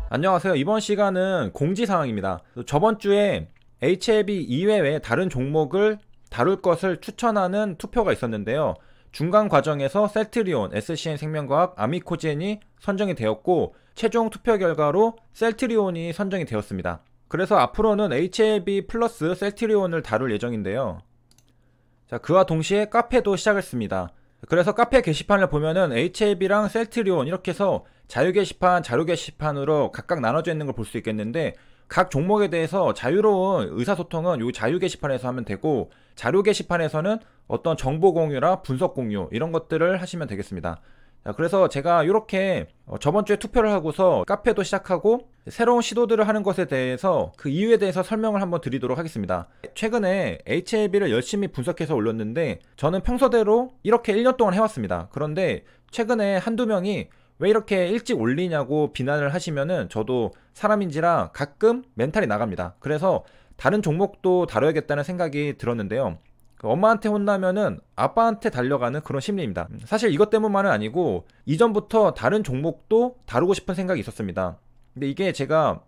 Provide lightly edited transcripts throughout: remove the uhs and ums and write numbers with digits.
안녕하세요. 이번 시간은 공지사항입니다. 저번 주에 HLB 이외의 다른 종목을 다룰 것을 추천하는 투표가 있었는데요. 중간 과정에서 셀트리온, SCN 생명과학, 아미코젠이 선정이 되었고 최종 투표 결과로 셀트리온이 선정이 되었습니다. 그래서 앞으로는 HLB 플러스 셀트리온을 다룰 예정인데요. 자, 그와 동시에 카페도 시작했습니다. 그래서 카페 게시판을 보면은 HLB랑 셀트리온 이렇게 해서 자유 게시판, 자료 게시판으로 각각 나눠져 있는 걸 볼 수 있겠는데, 각 종목에 대해서 자유로운 의사소통은 이 자유 게시판에서 하면 되고, 자료 게시판에서는 어떤 정보 공유나 분석 공유 이런 것들을 하시면 되겠습니다. 자, 그래서 제가 이렇게 저번 주에 투표를 하고서 카페도 시작하고 새로운 시도들을 하는 것에 대해서 그 이유에 대해서 설명을 한번 드리도록 하겠습니다. 최근에 HLB를 열심히 분석해서 올렸는데 저는 평소대로 이렇게 1년 동안 해왔습니다. 그런데 최근에 한두 명이 왜 이렇게 일찍 올리냐고 비난을 하시면은 저도 사람인지라 가끔 멘탈이 나갑니다. 그래서 다른 종목도 다뤄야겠다는 생각이 들었는데요. 엄마한테 혼나면은 아빠한테 달려가는 그런 심리입니다. 사실 이것 때문만은 아니고 이전부터 다른 종목도 다루고 싶은 생각이 있었습니다. 근데 이게 제가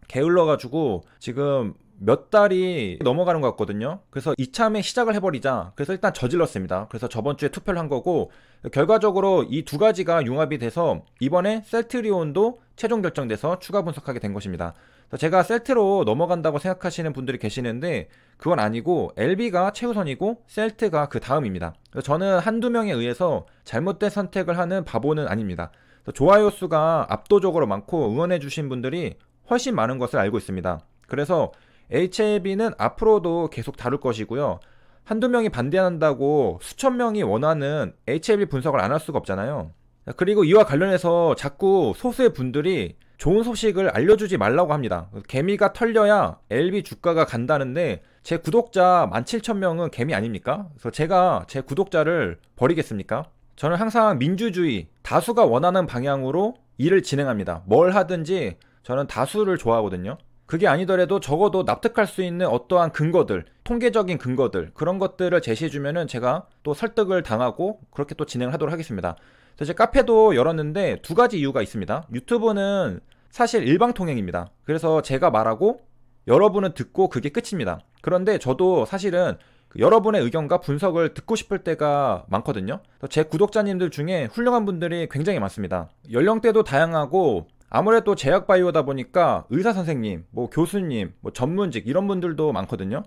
게을러가지고 지금 몇 달이 넘어가는 것 같거든요. 그래서 이참에 시작을 해버리자. 그래서 일단 저질렀습니다. 그래서 저번 주에 투표를 한 거고, 결과적으로 이 두 가지가 융합이 돼서 이번에 셀트리온도 최종 결정돼서 추가 분석하게 된 것입니다. 제가 셀트로 넘어간다고 생각하시는 분들이 계시는데 그건 아니고 LB가 최우선이고 셀트가 그 다음입니다. 저는 한두 명에 의해서 잘못된 선택을 하는 바보는 아닙니다. 좋아요 수가 압도적으로 많고 응원해주신 분들이 훨씬 많은 것을 알고 있습니다. 그래서 HLB는 앞으로도 계속 다룰 것이고요. 한두 명이 반대한다고 수천 명이 원하는 HLB 분석을 안 할 수가 없잖아요. 그리고 이와 관련해서 자꾸 소수의 분들이 좋은 소식을 알려주지 말라고 합니다. 개미가 털려야 LB 주가가 간다는데 제 구독자 17,000명은 개미 아닙니까? 그래서 제가 제 구독자를 버리겠습니까? 저는 항상 민주주의, 다수가 원하는 방향으로 일을 진행합니다. 뭘 하든지 저는 다수를 좋아하거든요. 그게 아니더라도 적어도 납득할 수 있는 어떠한 근거들, 통계적인 근거들, 그런 것들을 제시해주면은 제가 또 설득을 당하고 그렇게 또 진행을 하도록 하겠습니다. 그래서 제 카페도 열었는데 두 가지 이유가 있습니다. 유튜브는 사실 일방통행입니다. 그래서 제가 말하고 여러분은 듣고 그게 끝입니다. 그런데 저도 사실은 여러분의 의견과 분석을 듣고 싶을 때가 많거든요. 제 구독자님들 중에 훌륭한 분들이 굉장히 많습니다. 연령대도 다양하고 아무래도 제약바이오다 보니까 의사선생님, 교수님, 전문직 이런 분들도 많거든요.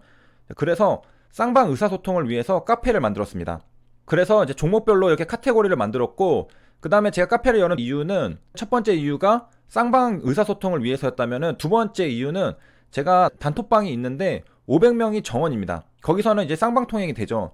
그래서 쌍방 의사소통을 위해서 카페를 만들었습니다. 그래서 이제 종목별로 이렇게 카테고리를 만들었고, 그 다음에 제가 카페를 여는 이유는 첫 번째 이유가 쌍방 의사소통을 위해서였다면은 두 번째 이유는 제가 단톡방이 있는데 500명이 정원입니다. 거기서는 이제 쌍방통행이 되죠.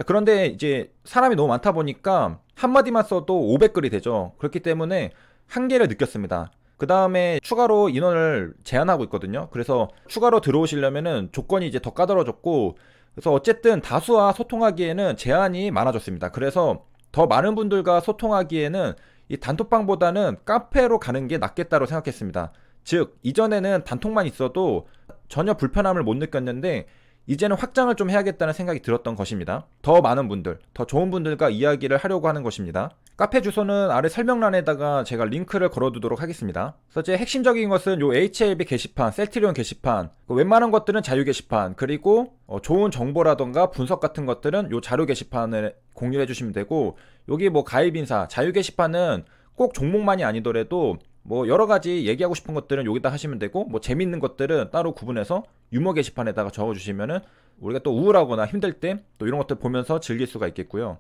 그런데 이제 사람이 너무 많다 보니까 한마디만 써도 500글이 되죠. 그렇기 때문에 한계를 느꼈습니다. 그 다음에 추가로 인원을 제한하고 있거든요. 그래서 추가로 들어오시려면은 조건이 이제 더 까다로워졌고, 그래서 어쨌든 다수와 소통하기에는 제한이 많아졌습니다. 그래서 더 많은 분들과 소통하기에는 이 단톡방보다는 카페로 가는 게 낫겠다고 생각했습니다. 즉, 이전에는 단톡만 있어도 전혀 불편함을 못 느꼈는데 이제는 확장을 좀 해야겠다는 생각이 들었던 것입니다. 더 많은 분들, 더 좋은 분들과 이야기를 하려고 하는 것입니다. 카페 주소는 아래 설명란에다가 제가 링크를 걸어두도록 하겠습니다. 그래서 제 핵심적인 것은 요 HLB 게시판, 셀트리온 게시판, 웬만한 것들은 자유 게시판, 그리고 좋은 정보라던가 분석 같은 것들은 요 자료 게시판을 공유해 주시면 되고, 여기 가입 인사, 자유 게시판은 꼭 종목만이 아니더라도 여러 가지 얘기하고 싶은 것들은 여기다 하시면 되고, 재밌는 것들은 따로 구분해서 유머 게시판에다가 적어주시면은 우리가 또 우울하거나 힘들 때 또 이런 것들 보면서 즐길 수가 있겠고요.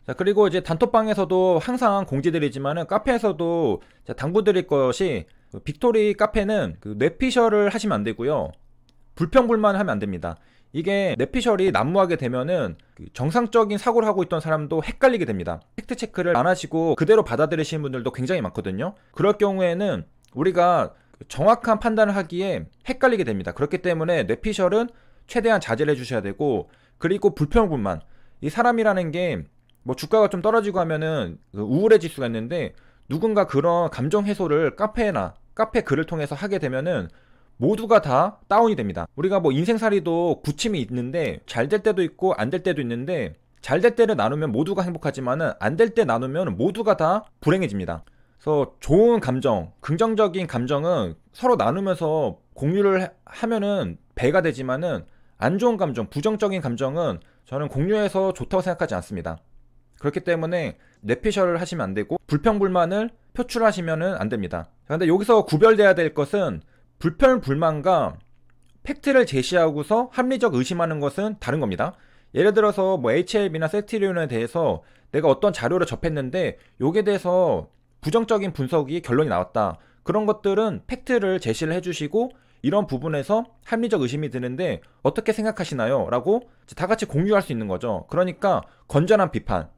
자, 그리고 이제 단톡방에서도 항상 공지드리지만은 카페에서도 당부드릴 것이, 빅토리 카페는 뇌피셜을 하시면 안 되고요. 불평불만 하면 안 됩니다. 이게 뇌피셜이 난무하게 되면은 정상적인 사고를 하고 있던 사람도 헷갈리게 됩니다. 팩트체크를 안 하시고 그대로 받아들이시는 분들도 굉장히 많거든요. 그럴 경우에는 우리가 정확한 판단을 하기에 헷갈리게 됩니다. 그렇기 때문에 뇌피셜은 최대한 자제를 해주셔야 되고, 그리고 불평불만, 이 사람이라는 게 주가가 좀 떨어지고 하면은 우울해질 수가 있는데, 누군가 그런 감정 해소를 카페 글을 통해서 하게 되면은 모두가 다 다운이 됩니다. 우리가 인생살이도 부침이 있는데 잘 될 때도 있고 안 될 때도 있는데, 잘 될 때를 나누면 모두가 행복하지만은 안 될 때 나누면 모두가 다 불행해집니다. 그래서 좋은 감정, 긍정적인 감정은 서로 나누면서 공유를 하면은 배가 되지만은 안 좋은 감정, 부정적인 감정은 저는 공유해서 좋다고 생각하지 않습니다. 그렇기 때문에 뇌피셜을 하시면 안 되고 불평불만을 표출하시면은 안 됩니다. 근데 여기서 구별돼야 될 것은 불평불만과 팩트를 제시하고서 합리적 의심하는 것은 다른 겁니다. 예를 들어서 뭐 HLB나 셀트리온에 대해서 내가 어떤 자료를 접했는데 여기에 대해서 부정적인 분석이 결론이 나왔다. 그런 것들은 팩트를 제시를 해주시고 이런 부분에서 합리적 의심이 드는데 어떻게 생각하시나요? 라고 다 같이 공유할 수 있는 거죠. 그러니까 건전한 비판,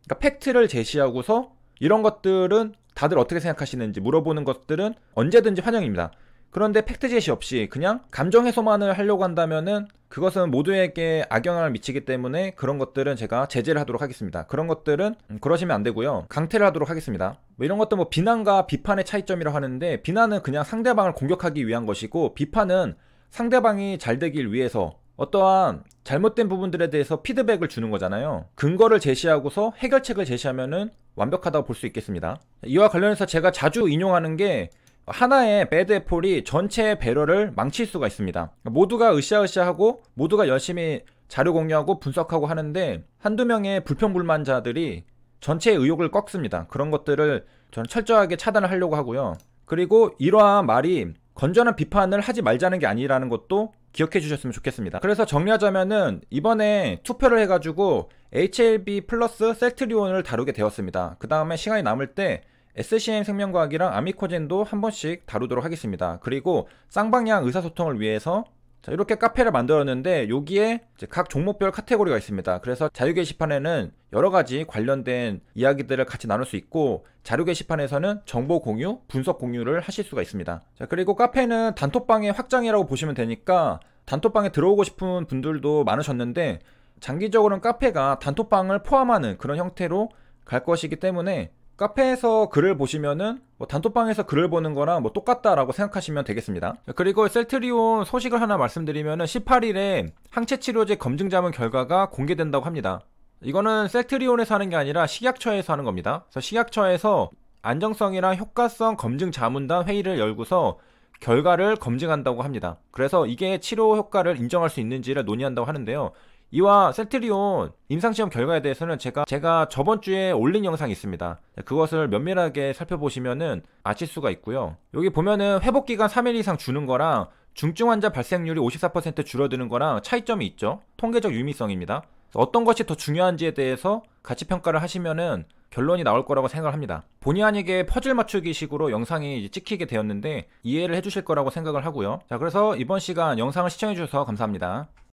그러니까 팩트를 제시하고서 이런 것들은 다들 어떻게 생각하시는지 물어보는 것들은 언제든지 환영입니다. 그런데 팩트 제시 없이 그냥 감정 해소만을 하려고 한다면은 그것은 모두에게 악영향을 미치기 때문에 그런 것들은 제가 제재를 하도록 하겠습니다. 그런 것들은 그러시면 안 되고요. 강퇴를 하도록 하겠습니다. 뭐 이런 것도 뭐 비난과 비판의 차이점이라고 하는데, 비난은 그냥 상대방을 공격하기 위한 것이고 비판은 상대방이 잘 되길 위해서 어떠한 잘못된 부분들에 대해서 피드백을 주는 거잖아요. 근거를 제시하고서 해결책을 제시하면은 완벽하다고 볼 수 있겠습니다. 이와 관련해서 제가 자주 인용하는 게, 하나의 배드 애플이 전체의 배럴을 망칠 수가 있습니다. 모두가 으쌰으쌰하고 모두가 열심히 자료 공유하고 분석하고 하는데 한두 명의 불평불만자들이 전체의 의욕을 꺾습니다. 그런 것들을 저는 철저하게 차단을 하려고 하고요. 그리고 이러한 말이 건전한 비판을 하지 말자는 게 아니라는 것도 기억해 주셨으면 좋겠습니다. 그래서 정리하자면은 이번에 투표를 해가지고 HLB 플러스 셀트리온을 다루게 되었습니다. 그 다음에 시간이 남을 때 SCM 생명과학이랑 아미코젠도 한 번씩 다루도록 하겠습니다. 그리고 쌍방향 의사소통을 위해서 이렇게 카페를 만들었는데 여기에 각 종목별 카테고리가 있습니다. 그래서 자유 게시판에는 여러가지 관련된 이야기들을 같이 나눌 수 있고, 자료 게시판에서는 정보 공유, 분석 공유를 하실 수가 있습니다. 자, 그리고 카페는 단톡방의 확장이라고 보시면 되니까 단톡방에 들어오고 싶은 분들도 많으셨는데 장기적으로는 카페가 단톡방을 포함하는 그런 형태로 갈 것이기 때문에 카페에서 글을 보시면은 뭐 단톡방에서 글을 보는 거랑 뭐 똑같다라고 생각하시면 되겠습니다. 그리고 셀트리온 소식을 하나 말씀드리면은 18일에 항체 치료제 검증 자문 결과가 공개된다고 합니다. 이거는 셀트리온에서 하는 게 아니라 식약처에서 하는 겁니다. 그래서 식약처에서 안정성이랑 효과성 검증 자문단 회의를 열고서 결과를 검증한다고 합니다. 그래서 이게 치료 효과를 인정할 수 있는지를 논의한다고 하는데요. 이와 셀트리온 임상시험 결과에 대해서는 제가 저번 주에 올린 영상이 있습니다. 그것을 면밀하게 살펴보시면은 아실 수가 있고요. 여기 보면은 회복기간 3일 이상 주는 거랑 중증 환자 발생률이 54% 줄어드는 거랑 차이점이 있죠. 통계적 유의미성입니다. 어떤 것이 더 중요한지에 대해서 가치 평가를 하시면은 결론이 나올 거라고 생각을 합니다. 본의 아니게 퍼즐 맞추기 식으로 영상이 찍히게 되었는데 이해를 해주실 거라고 생각을 하고요. 자, 그래서 이번 시간 영상을 시청해 주셔서 감사합니다.